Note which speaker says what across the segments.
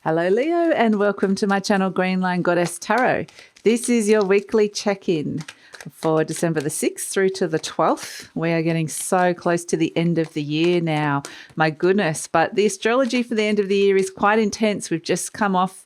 Speaker 1: Hello Leo and welcome to my channel GreenLion Goddess Tarot. This is your weekly check-in for December the 6th through to the 12th. We are getting so close to the end of the year now. My goodness, but the astrology for the end of the year is quite intense. We've just come off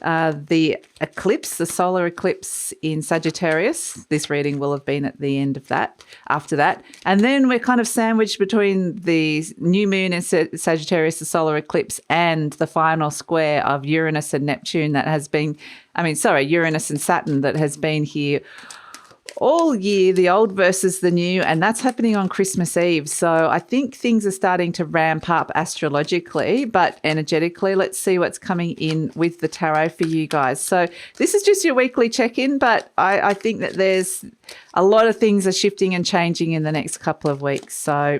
Speaker 1: the eclipse, the solar eclipse in Sagittarius. This reading will have been at the end of that, after that. And then we're kind of sandwiched between the new moon in Sagittarius, the solar eclipse, and the final square of Uranus and Neptune that has been, Uranus and Saturn that has been here all year, the old versus the new, and that's happening on Christmas Eve. So I think things are starting to ramp up astrologically, but energetically, let's see what's coming in with the tarot for you guys. So this is just your weekly check-in, but I think that there's a lot of things are shifting and changing in the next couple of weeks. So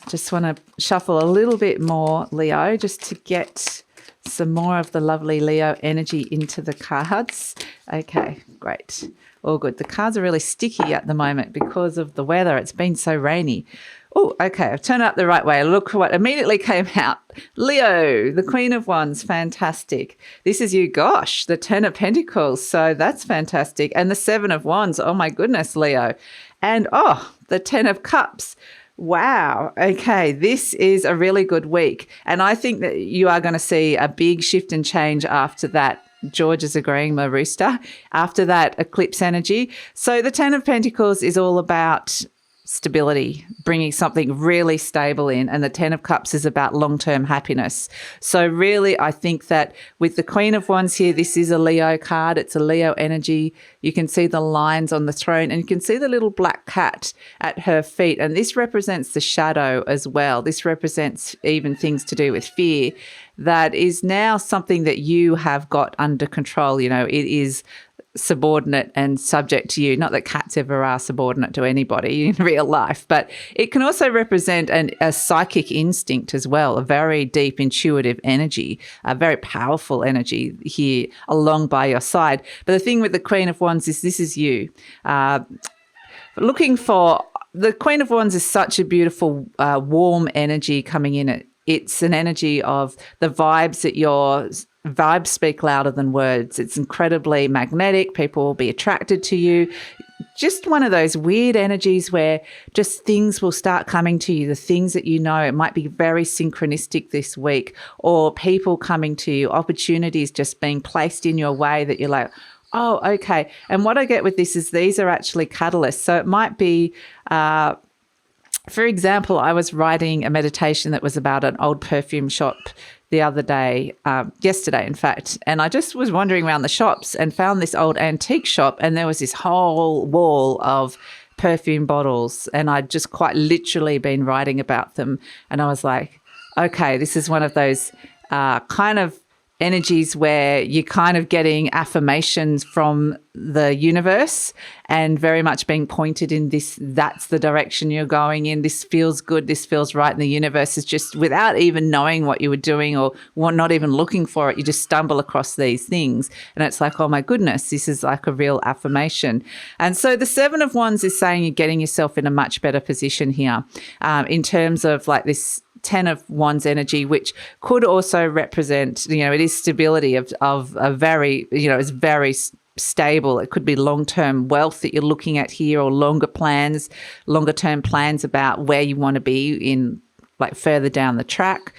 Speaker 1: just want to shuffle a little bit more, Leo, just to get some more of the lovely Leo energy into the cards. Okay, great. All good. The cards are really sticky at the moment because of the weather. It's been so rainy. Oh, okay. I've turned it up the right way. Look what immediately came out. Leo, the Queen of Wands. Fantastic. This is you. Gosh, the Ten of Pentacles. So that's fantastic. And the Seven of Wands. Oh, my goodness, Leo. And, the Ten of Cups. Wow. Okay. This is a really good week. And I think that you are going to see a big shift and change after that. George is agreeing, my rooster, after that eclipse energy. So the Ten of Pentacles is all about stability, bringing something really stable in, and the Ten of Cups is about long-term happiness. So really, I think that with the Queen of Wands here, this is a Leo card. It's a Leo energy. You can see the lines on the throne, and you can see the little black cat at her feet, and this represents the shadow as well. This represents even things to do with fear. That is now something that you have got under control. You know, it is subordinate and subject to you. Not that cats ever are subordinate to anybody in real life, but it can also represent a psychic instinct as well, a very deep intuitive energy, a very powerful energy here along by your side. But the thing with the Queen of Wands is this is you. Looking for the Queen of Wands is such a beautiful, warm energy coming in. It's an energy of the vibes that vibes speak louder than words. It's incredibly magnetic. People will be attracted to you. Just one of those weird energies where just things will start coming to you, the things that you know. It might be very synchronistic this week, or people coming to you, opportunities just being placed in your way that you're like, oh, okay. And what I get with this is these are actually catalysts. So it might be for example, I was writing a meditation that was about an old perfume shop the other day, yesterday, in fact, and I just was wandering around the shops and found this old antique shop, and there was this whole wall of perfume bottles, and I'd just quite literally been writing about them, and I was like, okay, this is one of those kind of energies where you're kind of getting affirmations from the universe and very much being pointed in this, that's the direction you're going in. This feels good. This feels right. And the universe is just, without even knowing what you were doing or not even looking for it, you just stumble across these things. And it's like, oh my goodness, this is like a real affirmation. And so the Seven of Wands is saying you're getting yourself in a much better position here in terms of like this Ten of Wands energy, which could also represent, it is stability of a very, it's very stable. It could be long-term wealth that you're looking at here, or longer term plans about where you want to be in, like further down the track.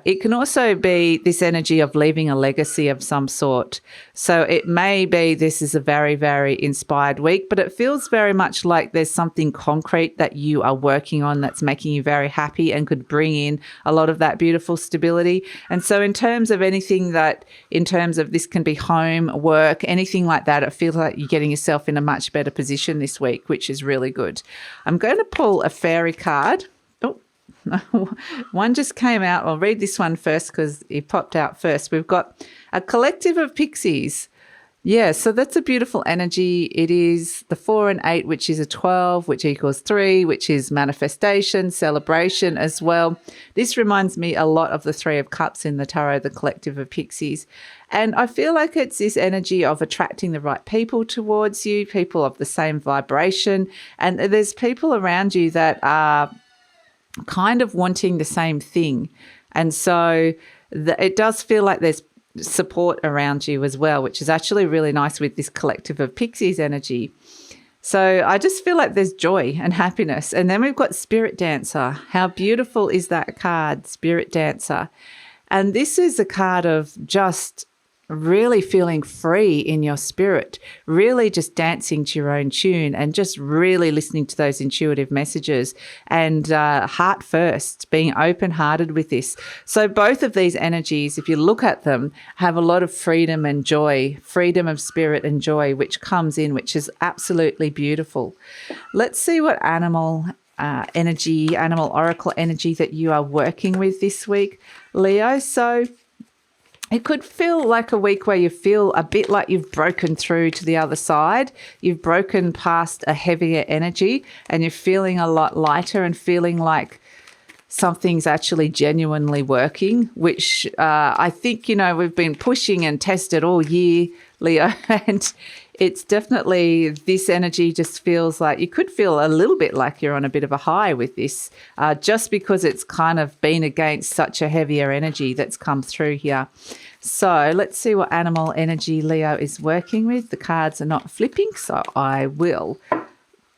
Speaker 1: It can also be this energy of leaving a legacy of some sort. So it may be this is a very, very inspired week, but it feels very much like there's something concrete that you are working on that's making you very happy and could bring in a lot of that beautiful stability. And so in terms of this can be home, work, anything like that, it feels like you're getting yourself in a much better position this week, which is really good. I'm going to pull a Fairie card. One just came out. I'll read this one first because it popped out first. We've got a collective of pixies. Yeah, so that's a beautiful energy. It is the 4 and 8, which is a 12, which equals 3, which is manifestation, celebration as well. This reminds me a lot of the 3 of Cups in the tarot, the collective of pixies. And I feel like it's this energy of attracting the right people towards you, people of the same vibration. And there's people around you that are kind of wanting the same thing. And so it does feel like there's support around you as well, which is actually really nice with this collective of Pixies energy. So I just feel like there's joy and happiness. And then we've got Spirit Dancer. How beautiful is that card, Spirit Dancer? And this is a card of just really feeling free in your spirit, really just dancing to your own tune and just really listening to those intuitive messages and heart first, being open-hearted with this. So both of these energies, if you look at them, have a lot of freedom and joy, freedom of spirit and joy, which comes in, which is absolutely beautiful. Let's see what animal energy, animal oracle energy that you are working with this week, Leo. So it could feel like a week where you feel a bit like you've broken through to the other side. You've broken past a heavier energy and you're feeling a lot lighter and feeling like something's actually genuinely working, which I think, we've been pushing and tested all year, Leo, and it's definitely, this energy just feels like you could feel a little bit like you're on a bit of a high with this, just because it's kind of been against such a heavier energy that's come through here. So let's see what animal energy Leo is working with. The cards are not flipping, so I will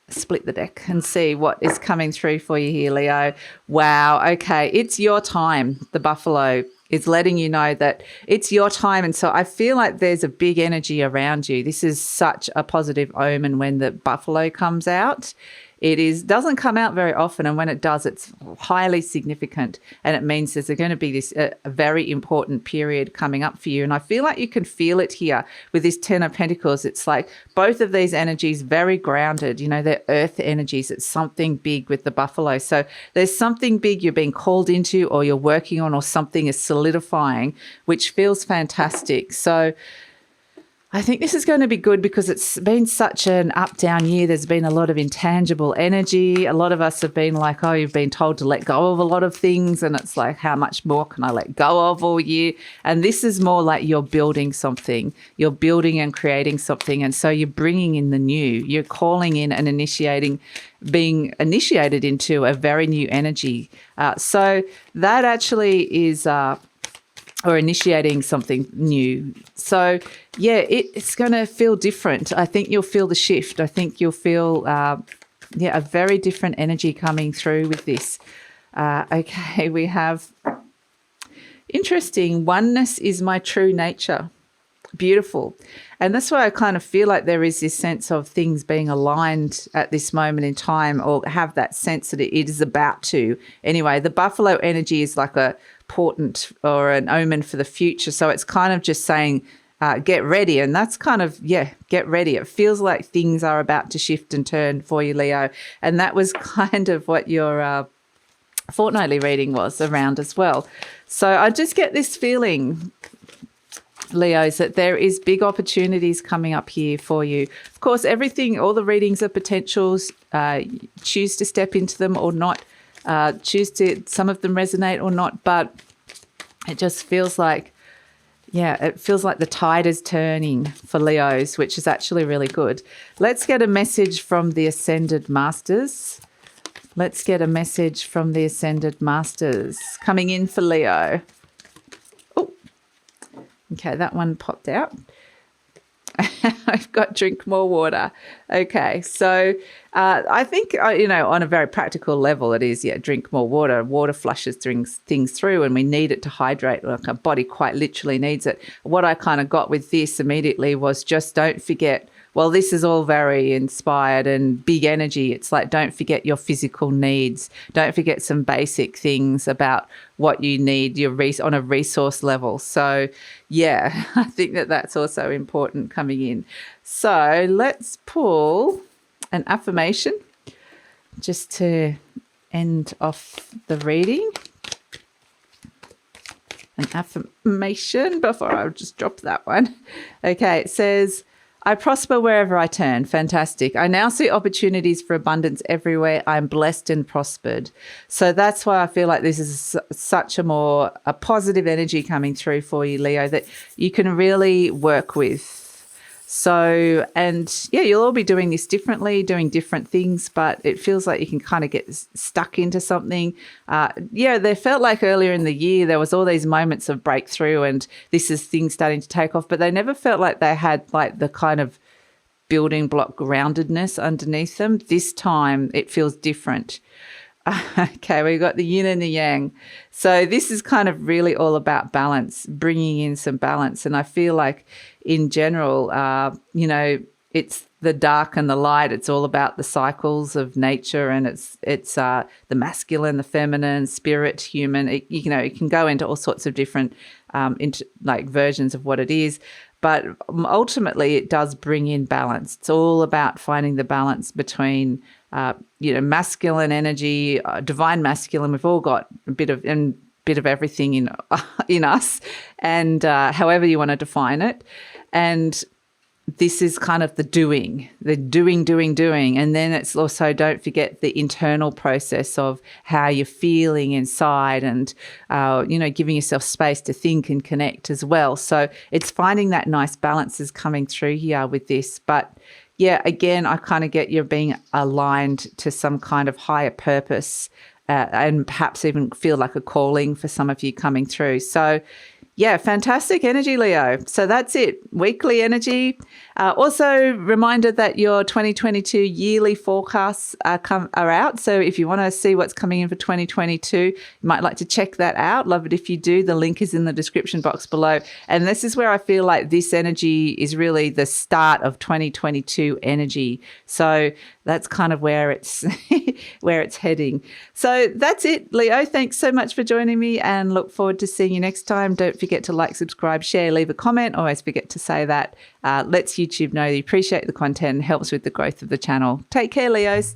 Speaker 1: split the deck and see what is coming through for you here, Leo. Wow. Okay. It's your time. The buffalo is letting you know that it's your time. And so I feel like there's a big energy around you. This is such a positive omen when the buffalo comes out. It doesn't come out very often, and when it does, it's highly significant, and it means there's going to be this a very important period coming up for you. And I feel like you can feel it here with this Ten of Pentacles. It's like both of these energies very grounded. They're earth energies. It's something big with the buffalo. So there's something big you're being called into, or you're working on, or something is solidifying, which feels fantastic. So I think this is going to be good because it's been such an up-down year. There's been a lot of intangible energy. A lot of us have been like, oh, you've been told to let go of a lot of things. And it's like, how much more can I let go of all year? And this is more like you're building something. You're building and creating something. And so you're bringing in the new. You're calling in and being initiated into a very new energy. So that actually is... or initiating something new. So, yeah, it's going to feel different. I think you'll feel the shift. I think you'll feel, a very different energy coming through with this. Okay, we have interesting. Oneness is my true nature. Beautiful. And that's why I kind of feel like there is this sense of things being aligned at this moment in time, or have that sense that it is about to. Anyway, the buffalo energy is like a portent or an omen for the future. So it's kind of just saying, get ready. And that's kind of, get ready. It feels like things are about to shift and turn for you, Leo. And that was kind of what your fortnightly reading was around as well. So I just get this feeling, Leos, that there is big opportunities coming up here for you. Of course, all the readings are potentials. Choose to step into them or not. Some of them resonate or not, but it just feels like, it feels like the tide is turning for Leos, which is actually really good. Let's get a message from the Ascended Masters. Let's get a message from the Ascended Masters coming in for Leo. Oh, okay, that one popped out. I've got drink more water. Okay, so I think, on a very practical level, it is, drink more water. Water flushes things through, and we need it to hydrate. Like our body quite literally needs it. What I kind of got with this immediately was just don't forget, well, this is all very inspired and big energy. It's like, don't forget your physical needs. Don't forget some basic things about what you need on a resource level. So, I think that's also important coming in. So let's pull an affirmation just to end off the reading. An affirmation before I just drop that one. Okay, it says, I prosper wherever I turn. Fantastic. I now see opportunities for abundance everywhere. I'm blessed and prospered. So that's why I feel like this is such a positive energy coming through for you, Leo, that you can really work with. So, and yeah, you'll all be doing this differently, doing different things, but it feels like you can kind of get stuck into something. There felt like earlier in the year, there was all these moments of breakthrough and this is things starting to take off, but they never felt like they had like the kind of building block groundedness underneath them. This time it feels different. Okay, we've got the yin and the yang. So this is kind of really all about balance, bringing in some balance. And I feel like in general, it's the dark and the light. It's all about the cycles of nature, and it's the masculine, the feminine, spirit, human. It can go into all sorts of different versions of what it is. But ultimately, it does bring in balance. It's all about finding the balance between, masculine energy, divine masculine. We've all got a bit of everything in us, and however you want to define it. And this is kind of the doing. And then it's also, don't forget the internal process of how you're feeling inside and, giving yourself space to think and connect as well. So it's finding that nice balance is coming through here with this. But yeah, again, I kind of get you're being aligned to some kind of higher purpose and perhaps even feel like a calling for some of you coming through. So yeah, fantastic energy, Leo. So that's it. Weekly energy. Also, reminder that your 2022 yearly forecasts are out. So if you want to see what's coming in for 2022, you might like to check that out. Love it if you do. The link is in the description box below. And this is where I feel like this energy is really the start of 2022 energy. So that's kind of where it's where it's heading. So that's it, Leo. Thanks so much for joining me, and look forward to seeing you next time. Don't forget to like, subscribe, share, leave a comment. Always forget to say that. Lets YouTube know you appreciate the content and helps with the growth of the channel. Take care, Leos.